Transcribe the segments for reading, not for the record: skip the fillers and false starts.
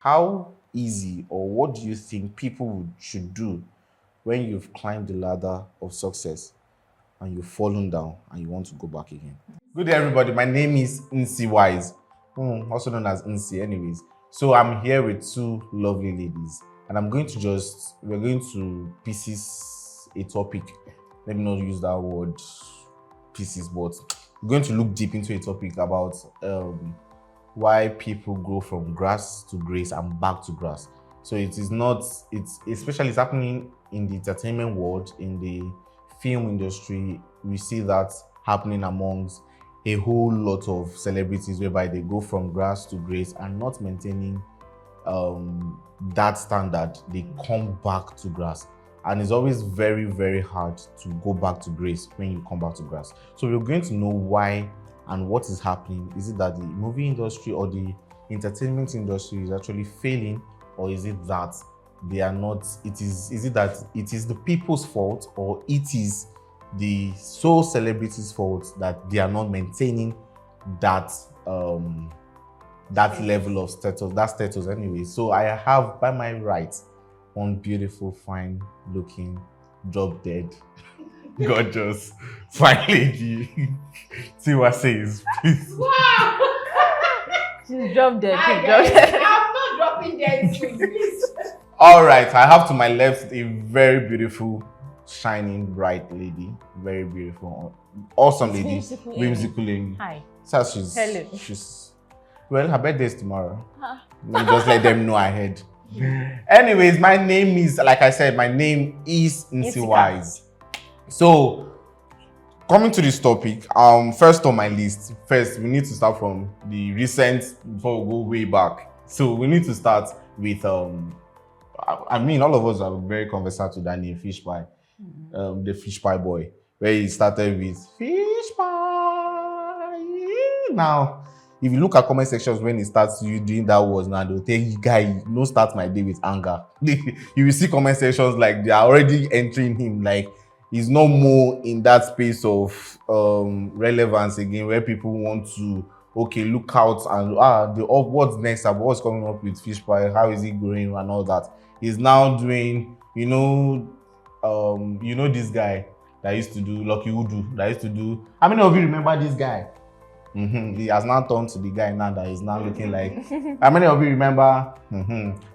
How easy or what do you think people should do when you've climbed the ladder of success and you've fallen down and you want to go back again? Good day, everybody. My name is Nsi Wise, also known as Nsi, anyways. So I'm here with two lovely ladies, and we're going to pieces a topic. Let me not use that word pieces, but we're going to look deep into a topic about why people go from grass to grace and back to grass. So it's happening in the entertainment world, in the film industry. We see that happening amongst a whole lot of celebrities whereby they go from grass to grace and not maintaining that standard, they come back to grass. And it's always very, very hard to go back to grace when you come back to grass. So we're going to know why and what is happening. Is it that the movie industry or the entertainment industry is actually failing, or is it that they are not? Is it that it is the people's fault, or it is the sole celebrities' fault that they are not maintaining that that level of status anyway? So I have by my right one beautiful, fine looking, drop dead, gorgeous, fine lady. See what says, please. Wow! She's drop dead. Hi She's drop guys, dead. I'm not dropping dead soon, please. All right, I have to my left a very beautiful, shining, bright lady. Very beautiful, awesome lady. Whimsical lady. Hi. So Hello. Well, her birthday is tomorrow. We just let them know ahead. Anyways, my name is Nsi Wise. So, coming to this topic, first on my list, we need to start from the recent before we go way back. So we need to start with I mean, all of us are very conversant to that name, Fishpie, the Fishpie boy, where he started with Fishpie. Now, if you look at comment sections when he starts you doing that words now, they'll tell you, guy, don't start my day with anger. You will see comment sections like they are already entering him, like he's no more in that space of relevance again, where people want to look out and what's next, what's coming up with Fishpie, how is he growing and all that. He's now doing, this guy that used to do Lucky Udu, how many of you remember this guy? He has now turned to the guy now that he's now looking like. How many of you remember?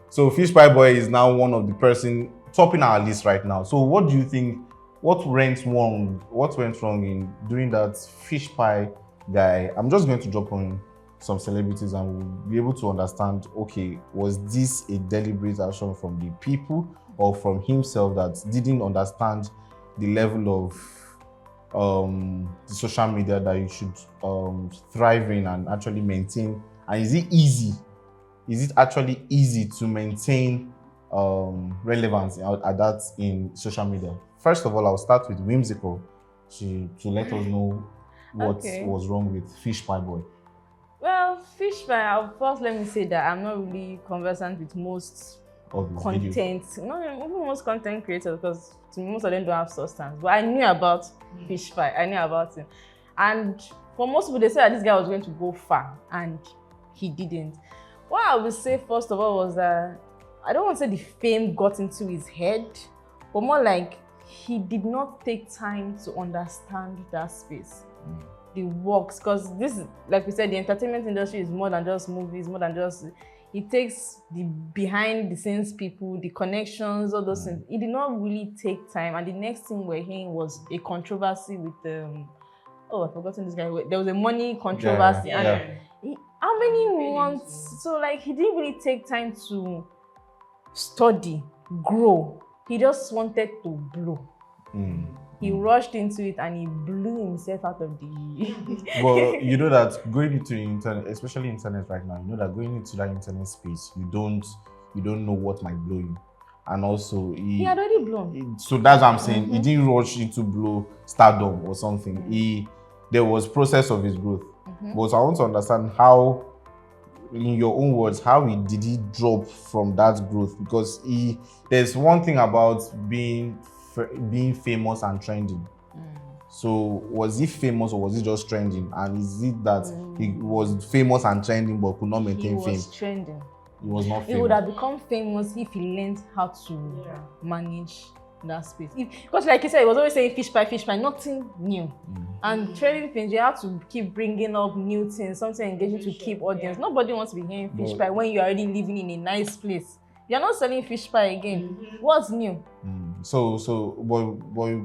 So Fishpie boy is now one of the person topping our list right now. So what do you think? What went wrong? What went wrong in doing that Fishpie guy? I'm just going to drop on some celebrities and we'll be able to understand. Okay, was this a deliberate action from the people or from himself that didn't understand the level of the social media that you should thrive in and actually maintain? And is it easy? Is it actually easy to maintain relevance at that in social media? First of all, I'll start with Whimsical to let us know what was wrong with Fishpie boy. Well, Fishpie, first let me say that I'm not really conversant with most content, not even most content creators, because to me, most of them don't have substance. But I knew about Fishpie. I knew about him. And for most people, they said that this guy was going to go far, and he didn't. What I would say, first of all, was that I don't want to say the fame got into his head, but more like he did not take time to understand that space. The works, because this is, like we said, the entertainment industry is more than just movies, more than just, it takes the behind the scenes people, the connections, all those things. It did not really take time. And the next thing we're hearing was a controversy with I've forgotten this guy. There was a money controversy. Yeah. And how many months? So like he didn't really take time to study, grow. He just wanted to blow. He rushed into it and he blew himself out of the. Well, you know that going into internet, especially internet right now, you know that going into that internet space, you don't know what might blow you, and also he had already blown. So that's what I'm saying. He didn't rush into blow stardom or something. There was process of his growth. But I want to understand how, in your own words, did he drop from that growth? Because there's one thing about being famous and trending. So was he famous or was he just trending? And is it that he was famous and trending but could not maintain fame? He was trending. He was not famous. He would have become famous if he learned how to manage that space. Because like you said, he was always saying Fishpie, nothing new. And trading things, you have to keep bringing up new things, something engaging to keep audience. Nobody wants to be hearing Fishpie when you're already living in a nice place. You're not selling Fishpie again. What's new? So,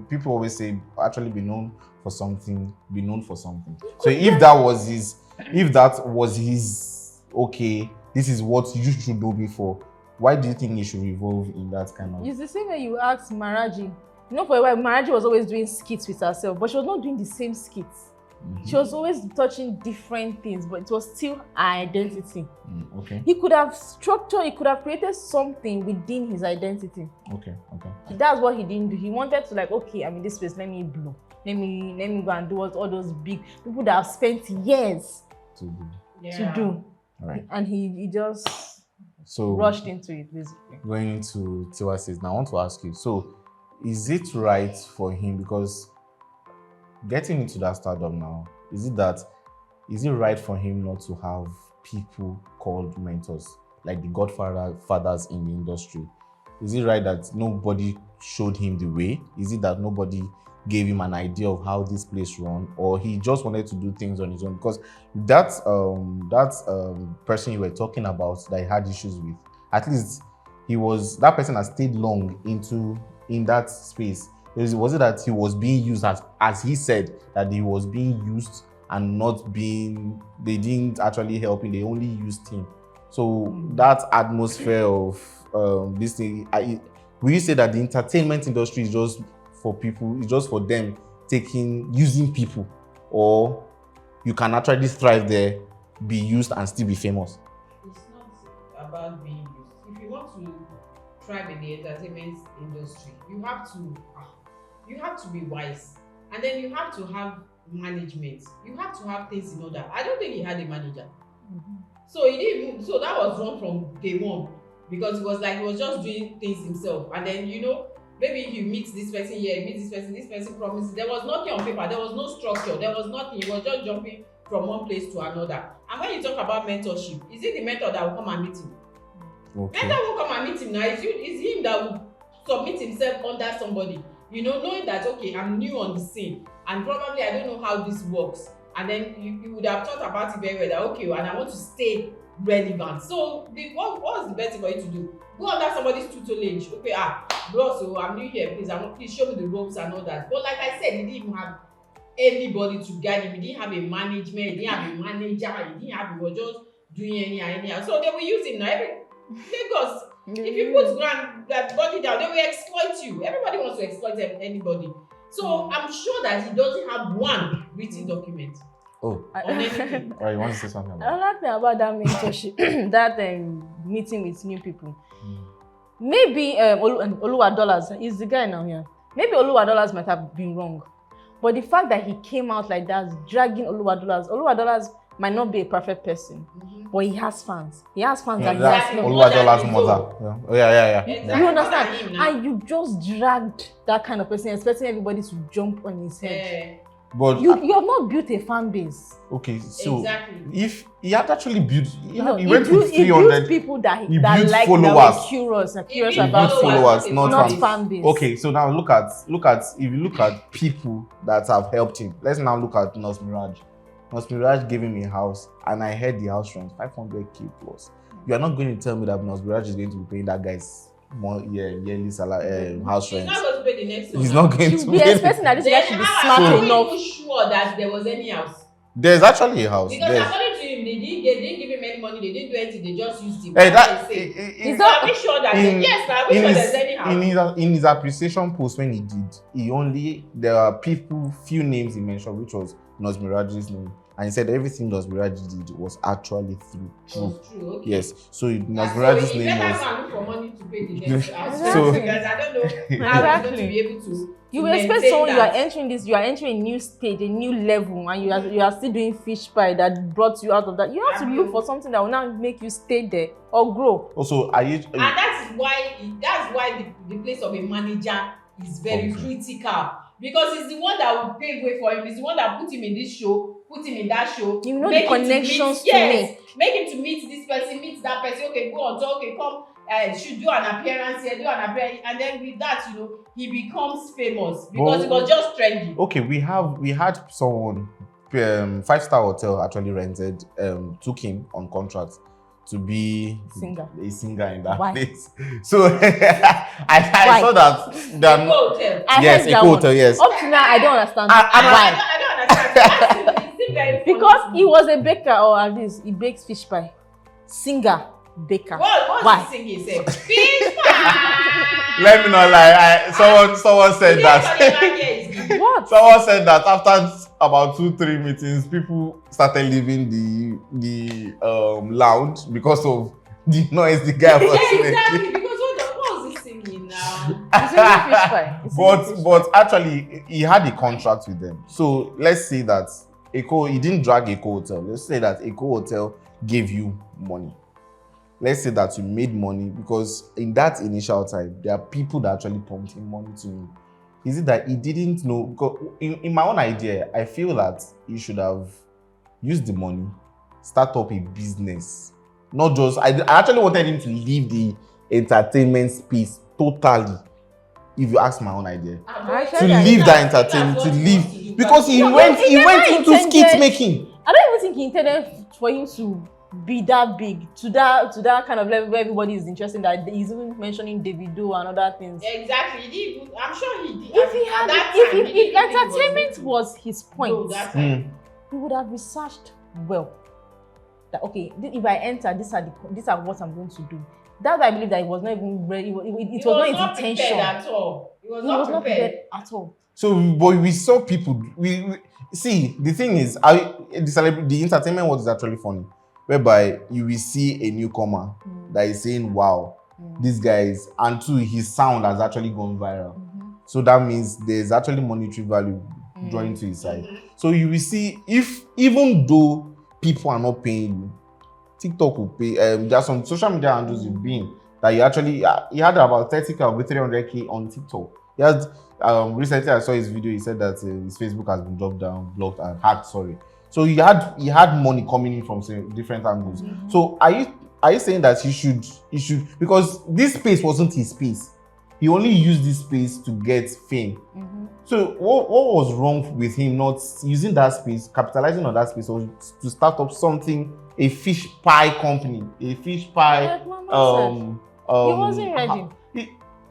people always say, actually be known for something, be known for something. So if that was his, okay, this is what you should know me for, why do you think he should revolve in that kind of? It's the same way you asked Maraji. You know, for a while, Maraji was always doing skits with herself, but she was not doing the same skits. She was always touching different things, but it was still her identity. Okay. He could have structured, he could have created something within his identity. Okay. That's what he didn't do. He wanted to like, okay, I'm in this space, let me blow. Let me go and do what all those big people that have spent years to do. All right. And he just rushed into it, basically. Going into Tiwa says, now I want to ask you, so is it right for him, because getting into that stardom now, is it right for him not to have people called mentors, like the godfathers in the industry? Is it right that nobody showed him the way? Is it that nobody gave him an idea of how this place run, or he just wanted to do things on his own? Because that person you were talking about that he had issues with, at least that person has stayed long in that space. Was it that he was being used as he said, that he was being used and not being, they didn't actually help him, they only used him? So that atmosphere of this thing, will you say that the entertainment industry is just for people, it's just for them using people, or you can actually thrive there, be used and still be famous? It's not about being used. If you want to thrive in the entertainment industry, you have to be wise, and then you have to have management. You have to have things in order. I don't think he had a manager. So that was wrong from day one, because it was like he was just doing things himself. And then, maybe he meets this person here, this person promises. There was nothing on paper, there was no structure, there was nothing. He was just jumping from one place to another. And when you talk about mentorship, is it the mentor that will come and meet him? Okay. Mentor will come and meet him now. It's him that will submit himself under somebody. Knowing that, okay, I'm new on the scene, and probably I don't know how this works. And then you would have thought about it very well, that, okay, and I want to stay relevant. So what's the best thing for you to do? Go under somebody's tutelage. Okay, bro, so I'm new here, please show me the ropes and all that. But like I said, he didn't even have anybody to guide him. He didn't have a management, he didn't have a manager, he was just doing anyhow. So they will use him now. Lagos, if you put that body down, they will exploit you. Everybody wants to exploit anybody. So I'm sure that he doesn't have one written document. On anything. All right, you want to say something about I like about that mentorship, that meeting with new people. Maybe Oluwadolas is the guy now here. Maybe Oluwadolas might have been wrong, but the fact that he came out like that, dragging Oluwadolas might not be a perfect person, but he has fans. He has fans that exactly. Oluwadola's mother. Yeah. You understand? And you just dragged that kind of person, expecting everybody to jump on his head. But you have not built a fan base. Okay, so exactly. If he had actually built, he went with 300 people that like followers. That were curious about followers, not fan base. Okay, so now look at if you look at people that have helped him. Let's now look at Nos Mirage. Nos Mirage gave him a house, and I heard the house rent 500k plus. You are not going to tell me that Nos Mirage is going to be paying that guy's yearly salary, house rent. He's not going to pay the next one. He's not going to. Be expecting that this guy should be smart enough. I'm not sure that there was any house. There's actually a house. Because according to him, they didn't give him any money. They didn't do anything. They just used him. I'm sure that there's any house. In his appreciation post when he did, there are few names he mentioned, which was Nos Mirage's name. And he said everything Nos Mirage did was actually true. Okay. Yes. So Nos Mirage's name was. Look for money to pay the next house. So because I don't know how he's going to be able to. You expect someone you are entering a new stage, a new level, and you are still doing Fishpie that brought you out of that. You have to look for something that will now make you stay there or grow. Also, and that's why the place of a manager is very critical, because he's the one that will pave way for him. He's the one that put him in this show. put him in that show. You know the connections to make. Make him to meet this person, meet that person. Okay, go on, talk. Okay, come. Should do an appearance here, and then with that, you know, he becomes famous because it was just trendy. Okay, we had someone, 5-star hotel actually rented, took him on contract to be a singer in that place. So I saw that. Eco Hotel. Yes, Eco Hotel. Yes. Up to now, I don't understand why. I don't understand. It's very funny. Because he was a baker, or at least he bakes fish pie. Singer, baker. What's he singing? Say fish pie. Let me not lie. Someone said that. What? Someone said that after about 2-3 meetings, people started leaving the lounge because of the noise the guy was making. Exactly. Because what was he singing now? He's singing fish pie. But actually, he had a contract with them. So let's say that he didn't drag Eco Hotel. Let's say that Eco Hotel gave you money. Let's say that you made money, because in that initial time, there are people that actually pumped in money to him. Is it that he didn't know? Because in my own idea, I feel that he should have used the money, start up a business. Not just, I actually wanted him to leave the entertainment space totally. If you ask my own idea, to leave that entertainment, to leave, because he went into skit making. I don't even think he intended for him to be that big, to that kind of level where everybody is interested, that he's even mentioning Davido and other things. Exactly. I'm sure he did. If entertainment was his point, he would have researched well. That okay, if I enter, these are what I'm going to do. That I believe that he was not even ready. It was not his intention at all. He was not prepared at all. So, but we saw people. We see, the thing is, the entertainment was actually funny, whereby you will see a newcomer that is saying, "Wow, these guys," and two, his sound has actually gone viral. So that means there's actually monetary value drawing to his side. So you will see, if even though people are not paying you, TikTok will pay. There are some social media handles you've been that you actually he had about 30K or 300K on TikTok. He has recently I saw his video. He said that his Facebook has been blocked and hacked. Sorry. So he had money coming in from different angles. So are you saying that he should because this space wasn't his space. He only used this space to get fame. So what was wrong with him not using that space, capitalizing on that space, or to start up something, a fish pie company, a fish pie? He wasn't ready.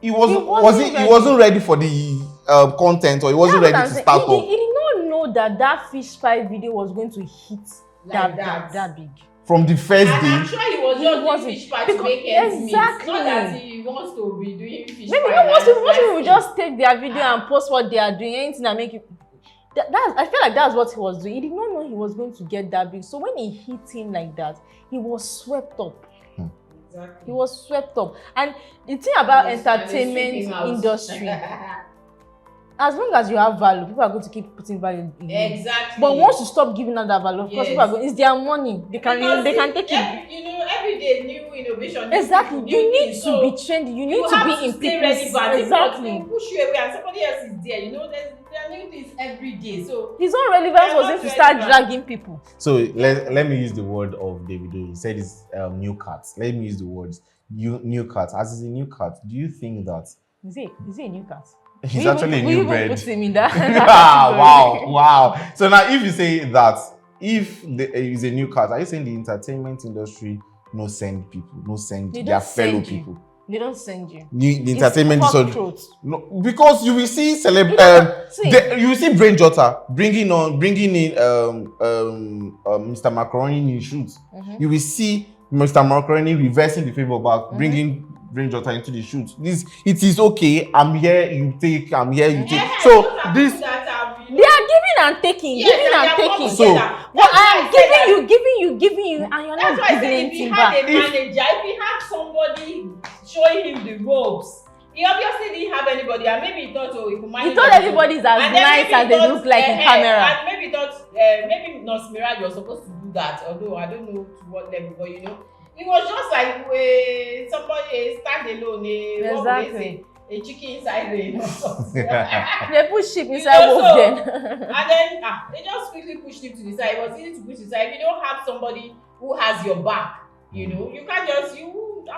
He wasn't ready for the content, or he wasn't ready to start up. He did not know that fish pie video was going to hit like that big. From the first day. I'm sure he was just doing fish pie to make ends meet. Not that he wants to be doing fish pie. Maybe most people will just take their video and post what they are doing, anything that make you. I feel like that's what he was doing. He did not know he was going to get that big. So when he hit him like that, he was swept up. Exactly. He was swept up. And the thing about entertainment industry, as long as you have value, people are going to keep putting value in you. Exactly. But once you stop giving out that value, of course, people are going, it's their money. They can take it. You know, every day new innovation. Exactly. You need to be trendy. You need to be in people's. Exactly. They push you away and somebody else is there. You know, there are new things every day. So his own relevance was him to start dragging people. So let me use the word of Davido. He said it's new cats. Let me use the words new cats. As is a new cat, do you think that is he a new cat? He's actually a new breed. Put him in that. Wow. So now, if you say that, if he's a new cat, are you saying the entertainment industry no send their fellow people? They don't send you. The entertainment industry. No, because you will see you will see Brain Jotter bringing in Mr. Macaroni in shoots. You will see Mr. Macaroni reversing the favor back, bringing Brain Jotter into the shoot. It is okay. I'm here, you take. I'm here, you take. So this they are giving and taking, giving and taking. So but I am giving you, and you're not giving anything back. If he had somebody showing him the ropes, he obviously didn't have anybody, and maybe he thought, he could manage. He thought everybody's as nice as they look like in camera. And maybe he thought, maybe Nurse Mirage was supposed to do that, although I don't know to what level, but you know. It was just like somebody stand alone. Exactly. a chicken inside rain or something. They put sheep inside wolf so, den. And then they just quickly pushed him to the side. It was easy to push to the side. If you don't have somebody who has your back, you know, you can't just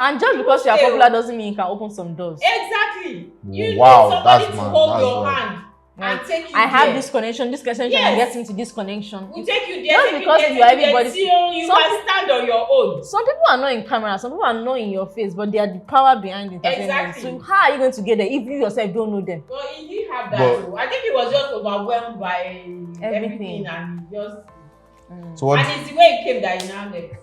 and just because you are popular doesn't mean you can open some doors. Exactly. You need Wow, somebody that's to mad, hold that's your mad. hand and take you I have there. this connection and Yes. get me to this connection. We'll take you there. Just take because you there, you are take there everybody's- till you Some can stand on your own. Some people are not in camera, some people are not in your face, but they are the power behind entertainment. Exactly. So how are you going to get there if you yourself don't know them? Well, he did have that But- too. I think he was just overwhelmed by Everything. everything and he just. So what? And it's the way he came that he now left.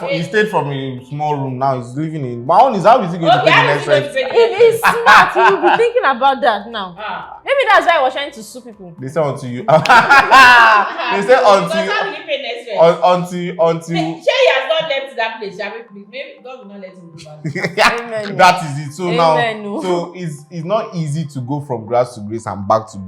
He stayed from a small room. Now he's living in. My own is how is he going to Okay, pay the how next is he going to rent? pay the If next he's smart, he will be thinking about that now. Ah. Maybe that's why I was trying to sue people. They say until you. They Because say how will he pay next rent? until. Shay has not left that place. Shall we please? Maybe God will not let him go back. Amen. That is it. So Amen. now, so it's not easy to go from grass to grace and back to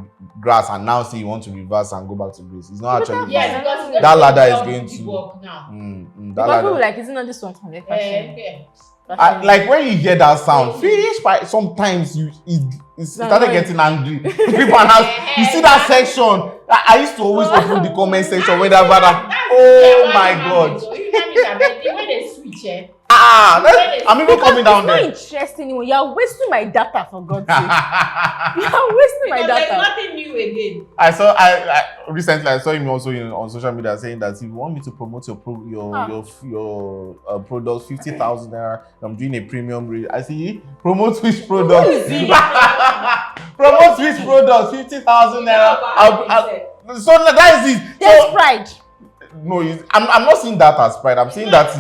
grass and now say you want to reverse and go back to grace. It's not actually. Yes, because That ladder is job going the to- work now. That Because ladder. people like, isn't that this one from the fashion? Yeah. Like when you hear that sound, Fishpie, sometimes it started annoying. getting angry. People are now, you see that section. I used to always open the comment section whenever that. Oh my god. You tell me that the way they switch, I'm even coming down It's not there. interesting anymore. You are wasting my data, for God's sake. You are wasting my because there's data. nothing new again. I recently I saw him also on social media saying that if you want me to promote your product 50,000 naira, I'm doing a premium rate. I see promote which product? Promote which product 50,000 naira. So that is it. There's So, pride. no, I'm not seeing that as pride. I'm saying that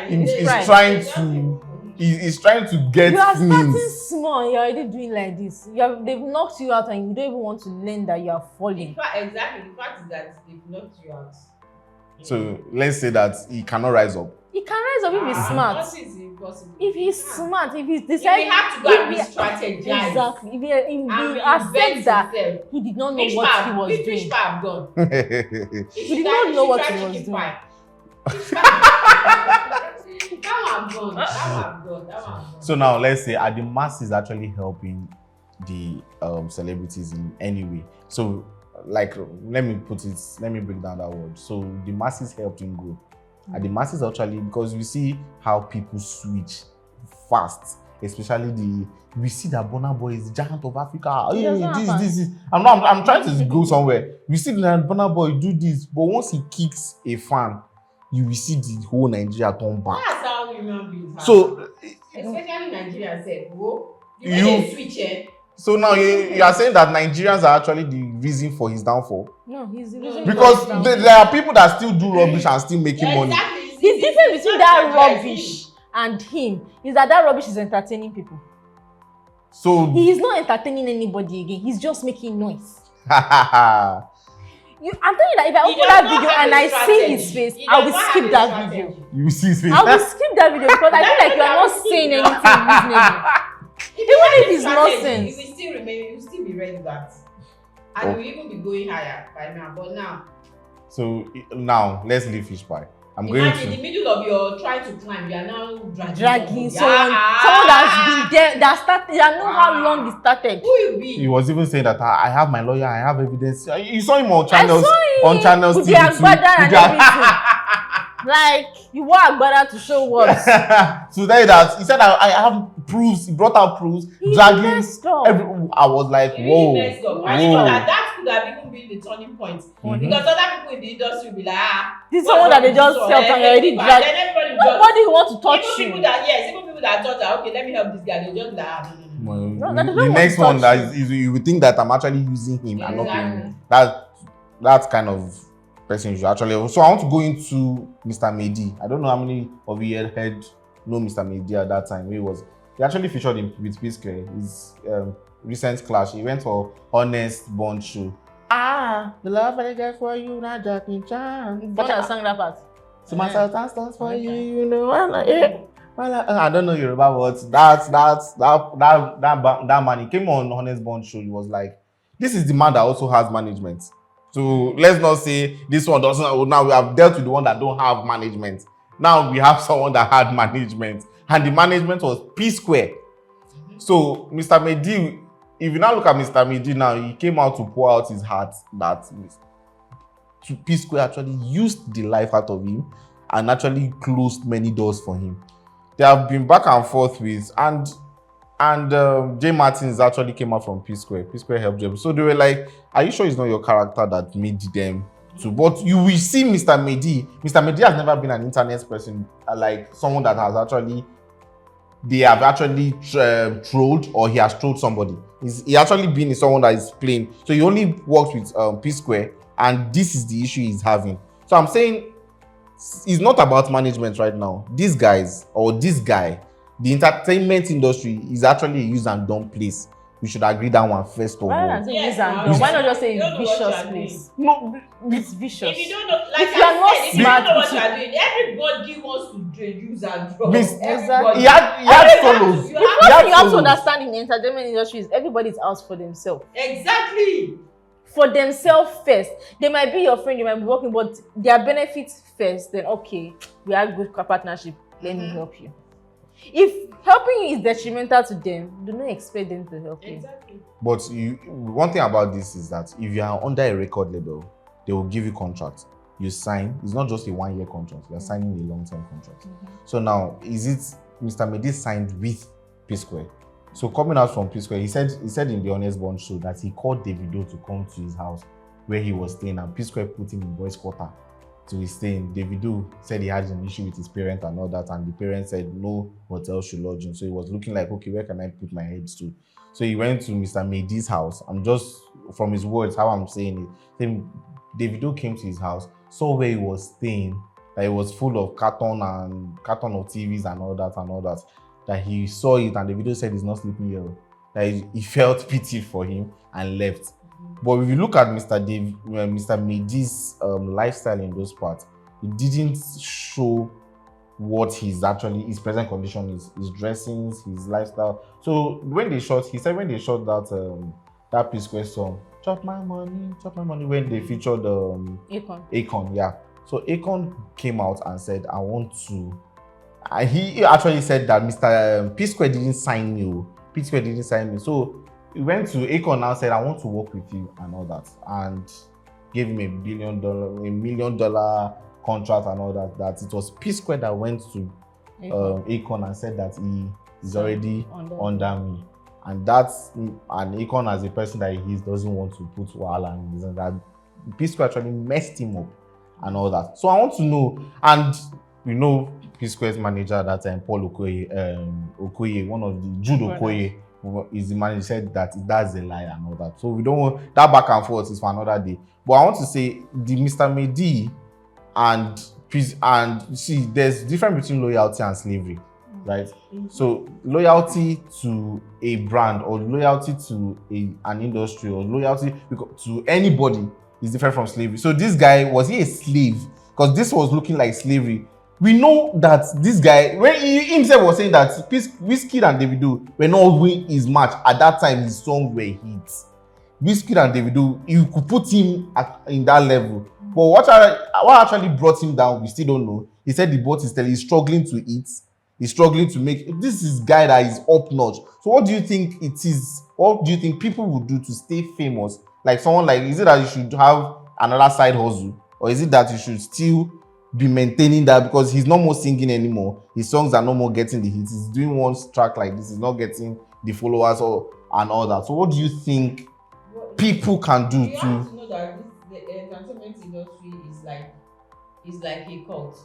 he's Pride. trying to he's trying to get You are starting means. small. You're already doing like this. They've knocked you out, and you don't even want to learn that you are falling. Exactly. The fact is that they've knocked you out. So let's say that he cannot rise up. He can rise up if he's smart. Nothing is impossible. If he's smart, if he's If decided, he have to go and re-strategize. exactly. If he And accepts reinvent that himself. he did not know what he was doing. Fishpie have gone. He did not know what he was doing. That one have gone. So now let's say are the masses actually helping the celebrities in any way? So like let me break down that word. So the masses helped him grow. Are the masses actually, because we see how people switch fast, especially we see that Burna Boy is giant of Africa. It does not happen. This is I'm trying to go somewhere. We see that Burna Boy do this, but once he kicks a fan, you will see the whole Nigeria turn back. That's how human beings are. So especially Nigeria said, whoa, the You- way they switch, So now you are saying that Nigerians are actually the reason for his downfall? No, he's the reason. Because there are people that still do rubbish and still making money. Exactly. The difference between that Nigeria is rubbish and him is that rubbish is entertaining people. So He is not entertaining anybody again. He's just making noise. I'm telling you that if I He open does that not video have and a I see strategy. his face, He I does will not skip have a that strategy. video. you see his face. I will skip that video because I feel like you are not saying anything reasonable. Even if it's nonsense. You will still remain, you will still be relevant. And you will even be going higher by now. But now, So now let's leave Fishpie. I'm going imagine in to. the middle of your trying to climb, you are now Dragging somebody. someone that's been there, that started, I know how long it started. Who you be? He was even saying that I have my lawyer, I have evidence. You saw him on I channels, saw him on channels with TV the too. agbada and With the- everything. Like, you wore agbada to show what? To tell you that he said I have proofs. He brought out proofs, He dragging. messed up. I was like, You whoa, really messed up. whoa. And you know that could have even been the turning point. Mhm. Because other people in the industry will be like, This is someone that they just felt and already dragged. Then everybody Nobody will want to touch even you. people that thought that, okay, let me help this guy, they just be like, no. Well, No, they don't the want next to one touch that is you would think that I'm actually using him and not paying him. Exactly. That's kind of person you should actually. So I want to go into Mr. MayD. I don't know how many of you had know Mr. MayD at that time. He actually featured with Fishpie. His recent clash. He went for Honest Bond show. The love I get for you, not Jackie Chan. But I sang that part. So my stands for you, you know. I don't know Yoruba words. That man. He came on Honest Bond show. He was like, this is the man that also has management. So let's not say this one doesn't. Now we have dealt with the one that don't have management. Now we have someone that had management, and the management was P-Square. So Mr. MayD, if you now look at Mr. MayD now, he came out to pour out his heart that P-Square actually used the life out of him and actually closed many doors for him. They have been back and forth with, and J. Martins actually came out from P-Square. P-Square helped them. So they were like, are you sure it's not your character that made them to? But you will see Mr. MayD. Mr. MayD has never been an internet person, like someone that has actually, they have actually trolled, or he has trolled somebody. He actually been someone that is plain. So he only works with P-Square, and this is the issue he's having. So I'm saying it's not about management right now. These guys, or this guy, the entertainment industry is actually a use and done place. We should agree that one first of all. Why not say use and done? Why not just say it's vicious place? No, it's vicious. If you don't know, like if you are not if you don't know what smart, you are doing, everybody wants to use and draw. Exactly. He had follows. The first thing you have to understand in the entertainment industry is everybody's out for themselves. Exactly. For themselves first. They might be your friend, you might be working, but their benefits first. Then okay, we have good partnership. Let me help you. If helping you is detrimental to them, do not expect them to help you. Exactly. But one thing about this is that if you are under a record label, they will give you contract. You sign. It's not just a 1-year contract. You are signing a long-term contract. So now, is it Mr. MayD signed with P-Square? So coming out from P-Square, he said in the Honest Bond show that he called Davido to come to his house where he was staying, and P-Square put him in boys' quarter to his staying. Davido said he had an issue with his parents and all that, and the parents said no hotel should lodge him. So he was looking like, okay, where can I put my heads to? So he went to Mr. MayD's house. I'm just, from his words, how I'm saying it. Then Davido came to his house, saw where he was staying, that it was full of carton of TVs and all that. That he saw it, and Davido said he's not sleeping here. That he felt pity for him and left. But if you look at Mr. MayD's lifestyle in those parts, it didn't show what his present condition is, his dressings, his lifestyle. So when they shot that P-Square song, Chop My Money, when they featured Akon, yeah. So Akon came out and said, I want to. He actually said that Mr. P-Square didn't sign you. P-Square didn't sign me. So he went to Akon and said, I want to work with you and all that, and gave him $1 million contract and all that. That it was P-Square that went to Akon and said that he is already under me, and Akon, as a person that he is, doesn't want to put wahala in this, and that P-Square actually messed him up and all that. So I want to know, and you know, P-Square's manager at that time, Paul Okoye, one of the Jude Okoye, is the manager, said that that's a lie and all that. So we don't want that back and forth, is for another day. But I want to say the Mr. MayD and see, there's difference between loyalty and slavery, right? So loyalty to a brand, or loyalty to an industry, or loyalty to anybody is different from slavery. So this guy, was he a slave? Because this was looking like slavery. We know that this guy, when he himself was saying that Wizkid and Davido were not winning his match at that time, his songs were hits. Wizkid and Davido, you could put him in that level. But what actually brought him down, we still don't know. He said the boat is he's struggling to eat. He's struggling to make. This is guy that is up notch. So what do you think it is? What do you think people would do to stay famous? Like someone like, is it that you should have another side hustle? Or is it that you should still be maintaining that, because he's no more singing anymore, his songs are no more getting the hits, he's doing one track like this, he's not getting the followers and all that? So what do you think people can do you to have to know that the entertainment industry is like a cult.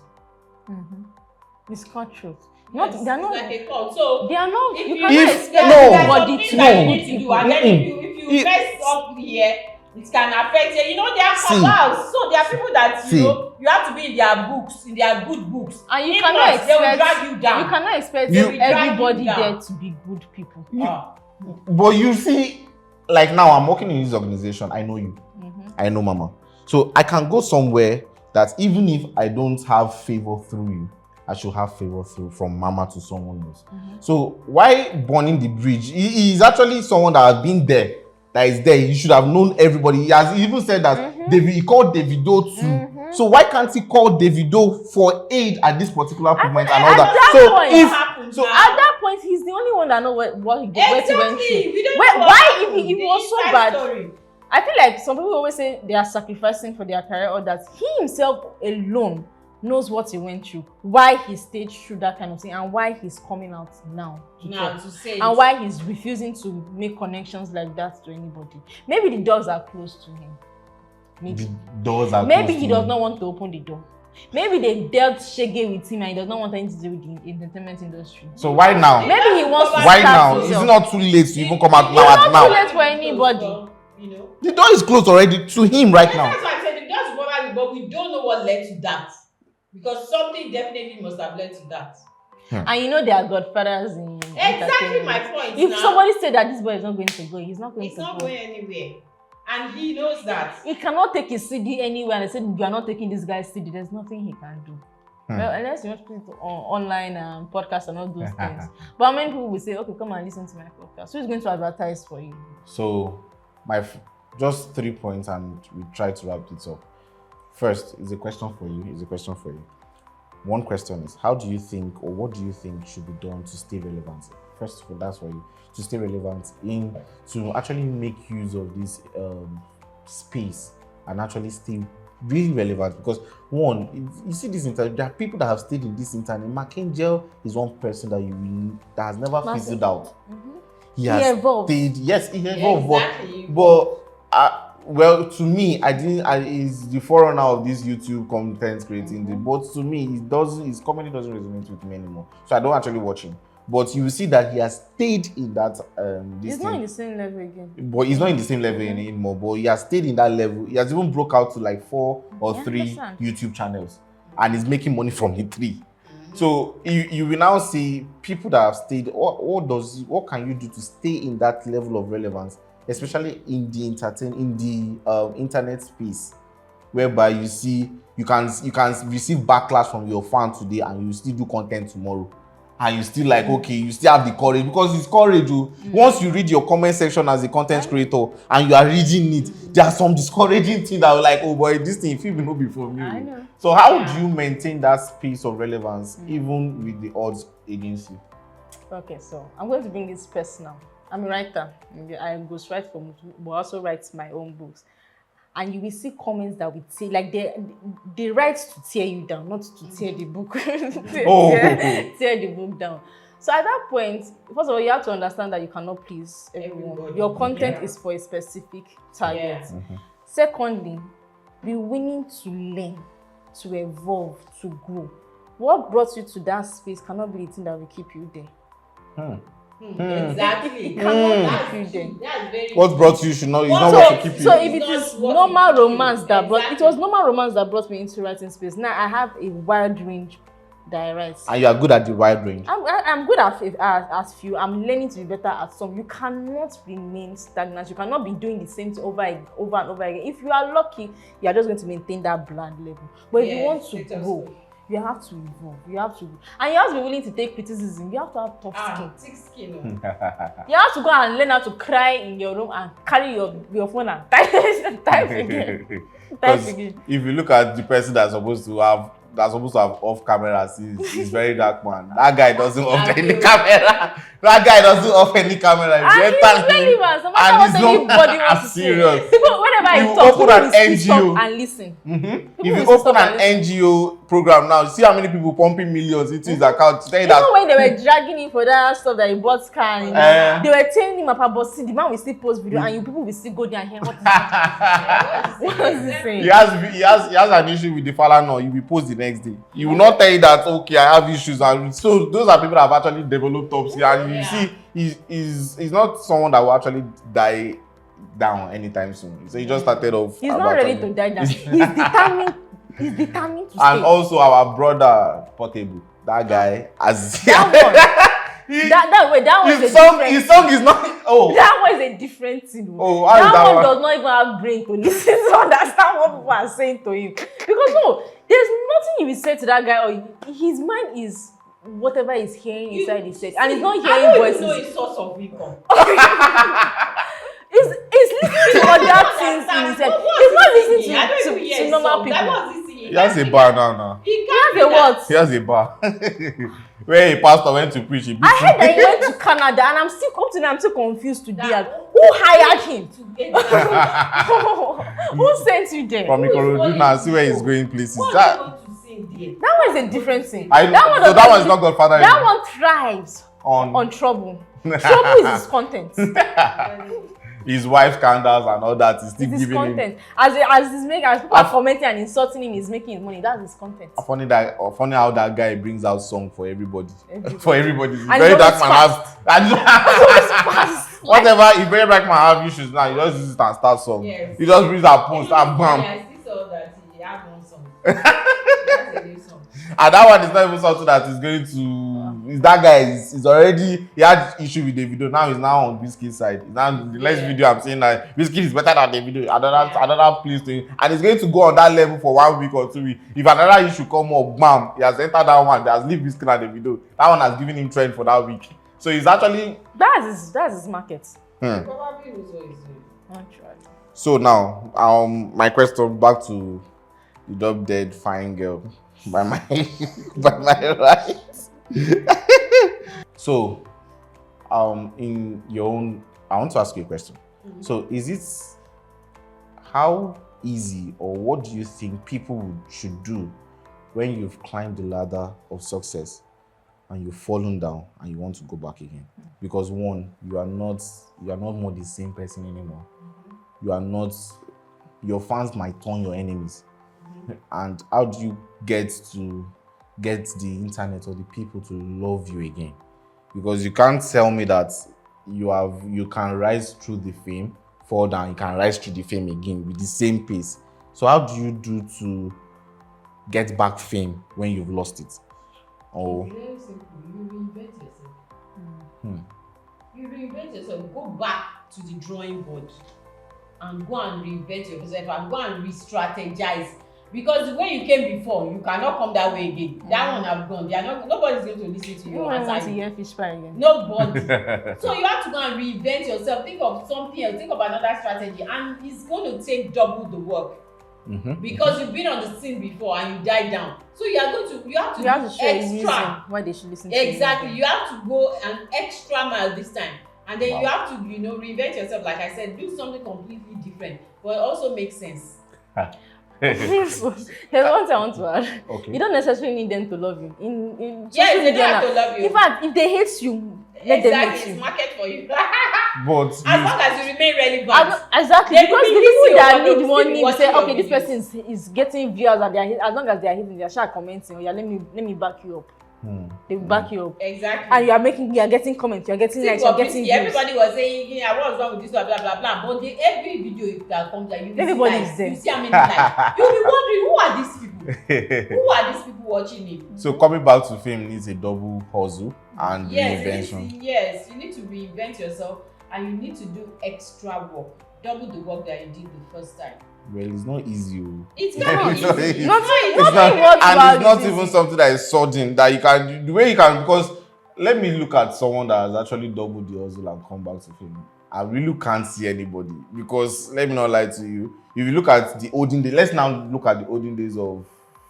It's cutthroat. Yes, They're not like a cult. So they are not. if You you cannot if expect there's everybody something to that you need to do, and then if you mess up here, it can affect you. You know, there are cabals, so there are people that you know you have to be in their books, in their good books. And you If cannot not, expect, they will drag you down. You cannot expect They will drag everybody you down. there to be good people. But you see, like now I'm working in this organization, I know you, I know Mama, so I can go somewhere that even if I don't have favor through you, I should have favor through from Mama to someone else. So why burning the bridge? He is actually someone that has been there, that is there. You should have known everybody. He has even said that he called Davido too. So why can't he call Davido for aid at this particular moment and all that? So So at that point, he's the only one that knows what he went through. We don't know Why, if he was so bad? Story. I feel like some people always say they are sacrificing for their career, or that he himself alone knows what he went through, why he stayed through that kind of thing, and why he's coming out now to say and why he's refusing to make connections like that to anybody. Maybe the doors are closed to him. Maybe he does not want to open the door. Maybe they dealt shaggy with him and he does not want anything to do with the entertainment industry. So why now? Maybe he wants to Why start now? himself. Is it not too late to even come out now? It's not too late for anybody. You know? The door is closed already to him right now. That's why I said the doors is probably, but we don't know what led to that. Because something definitely must have led to that. And you know they are godfathers in Exactly my point. If somebody said that this boy is not going to go, he's not going it's to go. not going anywhere. And he knows that. He cannot take his CD anywhere and say you are not taking this guy's CD. There's nothing he can do. Well, unless you want to put it on online podcasts and all those things. But many people will say, okay, come and listen to my podcast. Who's going to advertise for you? So, just 3 points and we try to wrap it up. First, is a question for you. One question is, how do you think, or what do you think should be done to stay relevant? First of all, that's for you. To stay relevant, to actually make use of this space and actually stay really relevant. Because one, you see this internet, there are people that have stayed in this internet. McAngel is one person that has never fizzled out. He evolved. Yes, he evolved. Exactly. Well, to me, he's the forerunner of this YouTube content creating. But to me, his comedy doesn't resonate with me anymore. So I don't actually watch him. But you will see that he has stayed in that. He's not in the same level again. But he's not in the same level anymore. But he has stayed in that level. He has even broke out to like 4 or 3 YouTube channels, and he's making money from the 3. So you will now see people that have stayed. What can you do to stay in that level of relevance, especially in the internet space, whereby you can receive backlash from your fans today, and you still do content tomorrow. And you still you still have the courage, because it's courage. Once you read your comment section as a content creator and you are reading it, there are some discouraging things that are like, oh boy, this thing, if you know before me. I know. So how do you maintain that space of relevance even with the odds against you? Okay, so I'm going to bring this personal. I'm a writer. I ghostwrite for books, but also write my own books. And you will see comments that will say, like, they write to tear you down, not to tear the book. Tear the book down. So at that point, first of all, you have to understand that you cannot please everyone. Your content is for a specific target. Secondly, be willing to learn, to evolve, to grow. What brought you to that space cannot be the thing that will keep you there. Exactly. Cannot keep you there. That's very What brought you should not is not what to keep you. So if it is normal romance that brought, it was normal romance that brought me into writing space. Now I have a wide range that I write. And you are good at the wide range. I'm good at few. I'm learning to be better at some. You cannot remain stagnant. You cannot be doing the same thing over and over again. If you are lucky, you are just going to maintain that bland level. But if you want to grow, you have to evolve. And you have to be willing to take criticism. You have to have tough skin. thick skin. You have to go and learn how to cry in your room and carry your phone and type again. If you look at the person that's supposed to have off camera, he's very dark man. That guy doesn't off any camera. That guy doesn't off any camera. And he's anybody wants to serious. People, whenever you you talk, open an NGO and listen. If you open an NGO program now, see how many people pumping millions into his account to tell you that. Even when they were dragging him for that stuff that he bought scan, they were telling him about, but see, the man will still post video, and you people will still go there and hear what is he saying. He has an issue with the Falana. He will post the next day. He will not tell you that, okay, I have issues, and so those are people that have actually developed Topsy, and you see he's not someone that will actually die down anytime soon. So he just started off. He's not ready to die down. He's determined to and stay. Also our brother Portable, that guy as that one his song is not that one is a different thing. That one does not even have brain to listen to understand what people are saying to him. Because there's nothing you will say to that guy, or his mind is whatever he's hearing inside his head, and he's not hearing voices. I don't even know his source of income. He's listening to other things in his head. He's not listening to normal people. He has a bar now. He has a what? He has a bar. where a pastor went to preach. I heard that he went to Canada, and I'm still up to now. I'm still confused today. Who hired him? Who sent you there? From Ikorodu now, see where he's going places. What are you going to sing there? That one is a different thing. That one is not Godfather. That one thrives on trouble. Trouble is his content. His wife scandals and all that is still his giving content. him. As people are commenting and insulting him, he's making his money. That's his content. Funny how that guy brings out song for everybody. For everybody. And Very dark man has. Whatever, if very dark man have issues now, he just uses it and start song. Yes. He just brings out post and bam. I still saw that he had one song. That's a new song. And that one is not even something that is going to. Is that guy is already. He had issue with Davido. Now he's now on Wizkid's side. He's now the next video I'm saying that Wizkid is better than Davido. Another place to him, and he's going to go on that level for 1 week or 2 weeks. If another issue come up, bam, he has entered that one. He has leave Wizkid and Davido. That one has given him trend for that week. So he's actually. That's his market. Probably knows what he's doing. Actually. So now, my question back to the drop dead fine girl by my right. So, in your own, I want to ask you a question. Mm-hmm. So, is it how easy or what do you think people should do when you've climbed the ladder of success and you've fallen down and you want to go back again? Because one, you are not more the same person anymore. You are not, your fans might turn your enemies. And how do you get the internet or the people to love you again? Because you can't tell me that you can rise through the fame, fall down, you can rise through the fame again with the same pace. So how do you do to get back fame when you've lost it? It's very simple. You reinvent yourself. You reinvent yourself. Go back to the drawing board and go and reinvent yourself and go and re-strategize. Because when you came before, you cannot come that way again. That one have gone. Nobody's going to listen to you. You don't want to hear Fishpie again. Nobody. So you have to go and reinvent yourself. Think of something else. Think of another strategy, and it's going to take double the work. Because you've been on the scene before and you died down. So you have to show extra. Why they should listen to you. Exactly. You have to go an extra mile this time. And then you have to, reinvent yourself. Like I said, do something completely different, but it also makes sense. There's one thing I want to add. Okay. You don't necessarily need them to love you. Yes, they don't have to love you. In fact, if they hate you, let them hate you. It's market for you. But as long as you remain relevant. Exactly. They Because the will be people that missing need what money they will say, watching okay, your this person is getting views and as long as they are hitting, they are sure commenting. Oh, yeah, let me back you up. They will back you up. Exactly. And you are getting comments, you are getting likes, you are getting views. Everybody was saying, what's wrong with this, blah blah blah. But every video that comes out, everybody is there. You see how many likes. You'll be wondering, who are these people? Who are these people watching me? So coming back to fame needs a double hustle and reinvention. Yes, you need to reinvent yourself and you need to do extra work. Double the work that you did the first time. Well, it's not easy. It's not easy. And it's not even something that is sudden that you can do the way you can. Because let me look at someone that has actually doubled the hustle and come back to fame. I really can't see anybody, because let me not lie to you. If you look at the olden days, let's now look at the olden days of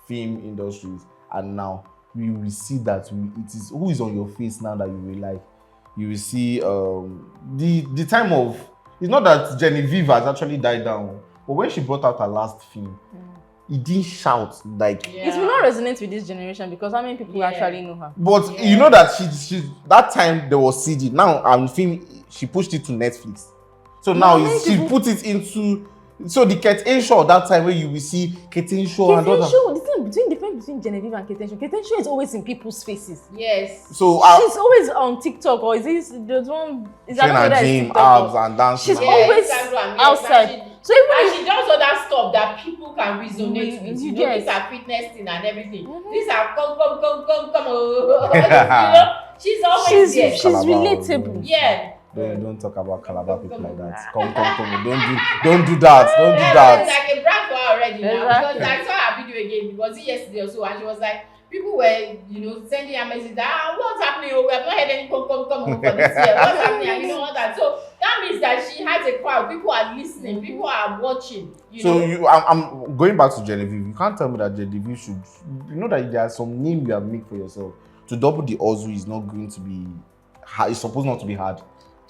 film industries, and now we will see that it is who is on your face now that you will like. You will see the time of. It's not that Genevieve has actually died down. But when she brought out her last film, it didn't shout like. It will not resonate with this generation because how many people actually know her? But you know that she that time there was CD. Now film she pushed it to Netflix. So now she put it into. So the Kate Henshaw that time where you will see Kate Henshaw and other. The thing between Genevieve and Kate Henshaw is always in people's faces. Yes. So she's always on TikTok, or is this the one? Is that gym, abs and dancing? She's always outside. So and she does other stuff that people can resonate with. You know, these are fitness thing and everything. These are come. She's always there. She's relatable. Yeah. Don't talk about Calabar people like that. Come. Don't do that. Don't do that. It's like a brand for her already now. Because I saw her video again. Was it yesterday or so? And she was like, people were, sending her message that, what's happening? We have not heard any come for this year. What's happening? And all that. So that means that she has a crowd. People are listening. People are watching. I'm going back to Genevieve. You can't tell me that Genevieve should. You know that there are some names you have made for yourself. to double the hustle is not going to be hard. It's supposed not to be hard.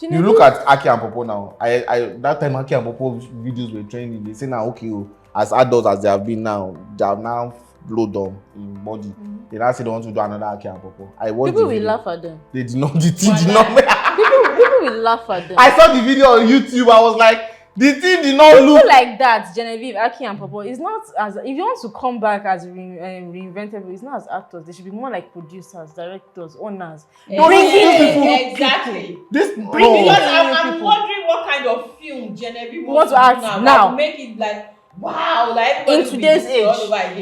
You Genevieve, look at Aki and Popo now. I that time Aki and Popo videos were trending. They say now, okay, as adults as they have been now, they have now blow down in body. They now say they want to do another Aki and Popo. I watched people the will video. laugh at them. They did not. The thing did not. People will laugh at them. I saw the video on YouTube. I was like, the thing did not look People like that, Genevieve, Aki, and Popo, is not as, if you want to come back as reinventable, it's not as actors. They should be more like producers, directors, owners. Exactly. this. Because I'm wondering what kind of film Genevieve wants to act do now. Like, make it like wow, like In today's age,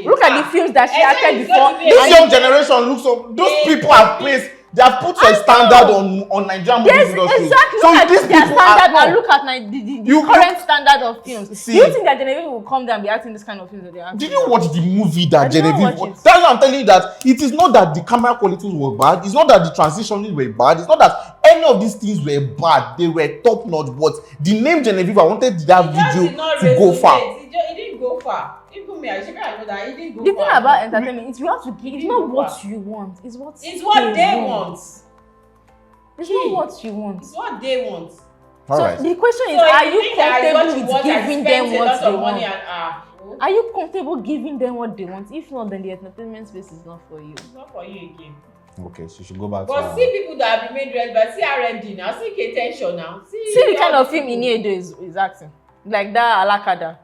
look at the films that she acted before. This young generation looks up. Those people have placed. They have put a standard on Nigerian movies industry. Exactly. So Look at these their people standard are, and look at the current standard of films. See, Do you think that Genevieve will come down and be acting this kind of films that they're acting? Did you watch the movie that I did not Genevieve? watch it. That's why I'm telling you that it is not that the camera qualities were bad. It's not that the transitions were bad. It's not that any of these things were bad. They were top notch. But the name Genevieve, I wanted that video to go far. It didn't go far. Even me, I know that it didn't go far. The thing about entertainment is you have to give. It's not what you want. It's what they want. It's not what you want. It's what they want. All So right. the question is, So are if you think that comfortable with giving them what they want? And, Are you comfortable giving them what they want? If not, then the entertainment space is not for you. it's not for you again. Okay, so you should go back But to see people that have been made relevant, see RMD now, see K-Tension now. See the kind of film Iniedo is acting. Like that Alakada.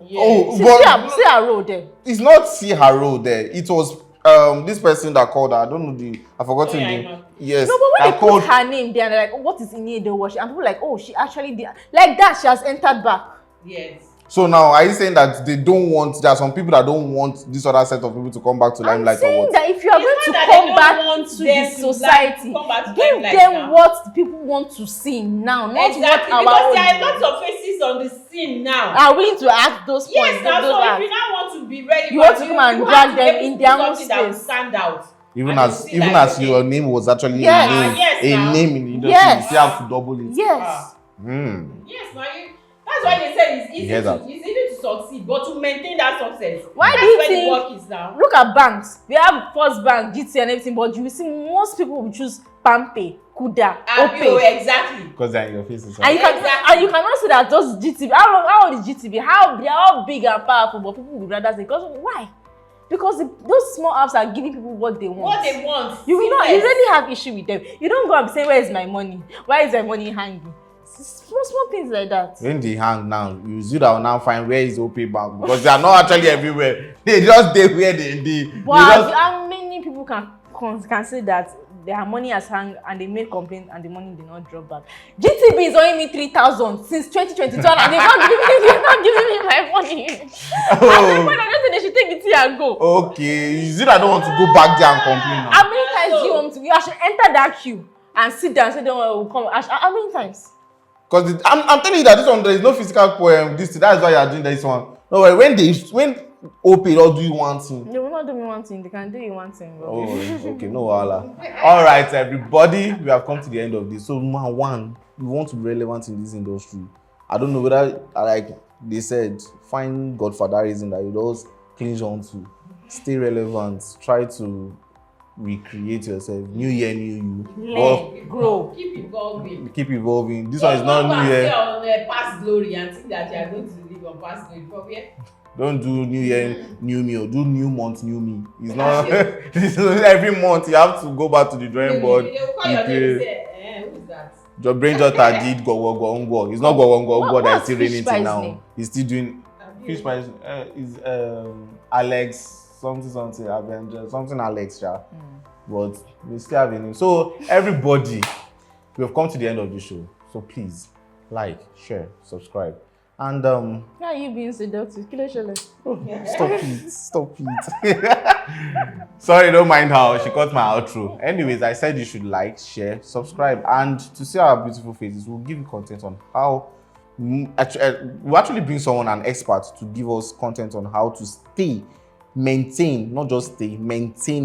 Yeah. Oh, See her role there. it's not see her role there. It was this person that called her. I don't know I forgot Oh, the yeah, I name. know. Yes. No, but when I they called. put her name there, and they're like, oh, what is Iniedo watching? And people are like, oh, she actually did. Like that, she has entered back. Yes. So now, are you saying that they don't want? There are some people that don't want this other set of people to come back to I'm limelight or saying what? that if you are It's going not to that they come don't back want into them the to society, come back to give limelight them now. what the people want to see now, not Exactly, what because our there are own lots of faces on the scene now. are willing to act those points. Yes, now those so acts. if you now want to be ready, You want to come and drag them in their own something that will space. stand out. Even And as you see like, okay, your name was actually Yes. Yes, a now. name in the industry, Yes. you still have to double it. Yes. Yes, now that's why they say it's hear that? easy to succeed, but to maintain that success. Why that's do you where think- the work is now. Look at banks. We have First Bank, GT, and everything, but you will see most people will choose Pampe, Kuda, Opay. Exactly. Because they're in your faces. And you can Exactly. and you cannot say that those GTB. How old is GTB? How they are all big and powerful, but people would rather say because why? Because those small apps are giving people what they want. What they want. You will not. You Seamless. really have issue with them. You don't go and say, "Where is my money? Why is my money hanging?" Small things like that. When they hang now, you that will now find where is OP Bank because they are not actually everywhere. They just they where they. But how many people can say that their money has hung and they made complaints and the money did not drop back? GTB is owing me 3,000 since 2022 and they're not giving me my money. At the point, I don't think they should take it here and go. Okay, you see, I don't want to go back there and complain now. How many times do you want to? You should enter that queue and sit down and say, "Don't worry, we'll come." How many times? Because I'm telling you that this one there is no physical poem. That's why you are doing this one. No way. When OP don't do you one thing. They will not do me one thing. They can do you one thing. Bro. Oh, okay, no wahala. All right, everybody, we have come to the end of this. So, man, one, we want to be relevant in this industry. I don't know whether, like they said, find godfatherism that you just cling on to. Stay relevant. Try to recreate yourself. New year, new you. Learn, grow. Keep evolving. Keep evolving. This one is not new year. Don't stay on past glory and think that you are going to live on past glory. From here. Don't do new year, new me, or do new month, new me. It's not every month you have to go back to the drawing board. They will call your name and say, who is that? Your brain just did go. It's not go that is still raining till now. Name? He's still doing Fishpie is Alex something Avenger something Alex, yeah. But we still have a name. So everybody, we have come to the end of the show. So please like, share, subscribe. And Why are you being seductive? stop it. Sorry, don't mind how she cut my outro. Anyways, I said you should like, share, subscribe, and to see our beautiful faces, we'll give you content on how we'll actually bring someone, an expert, to give us content on how to maintain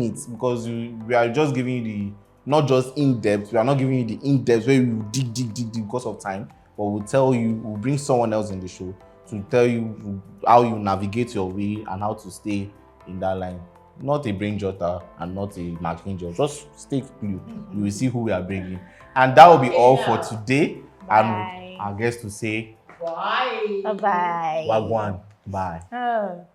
it, because we are just giving you the not just in-depth, we are not giving you the in-depth where we will dig because of time, but we'll bring someone else in the show to tell you how you navigate your way and how to stay in that line. not a brain jotter and not a marking job. Just stay clue. You will see who we are bringing. And that will be all for today. Bye. And our guest to say Bye. Bye-bye. Wagwan. Bye. Oh.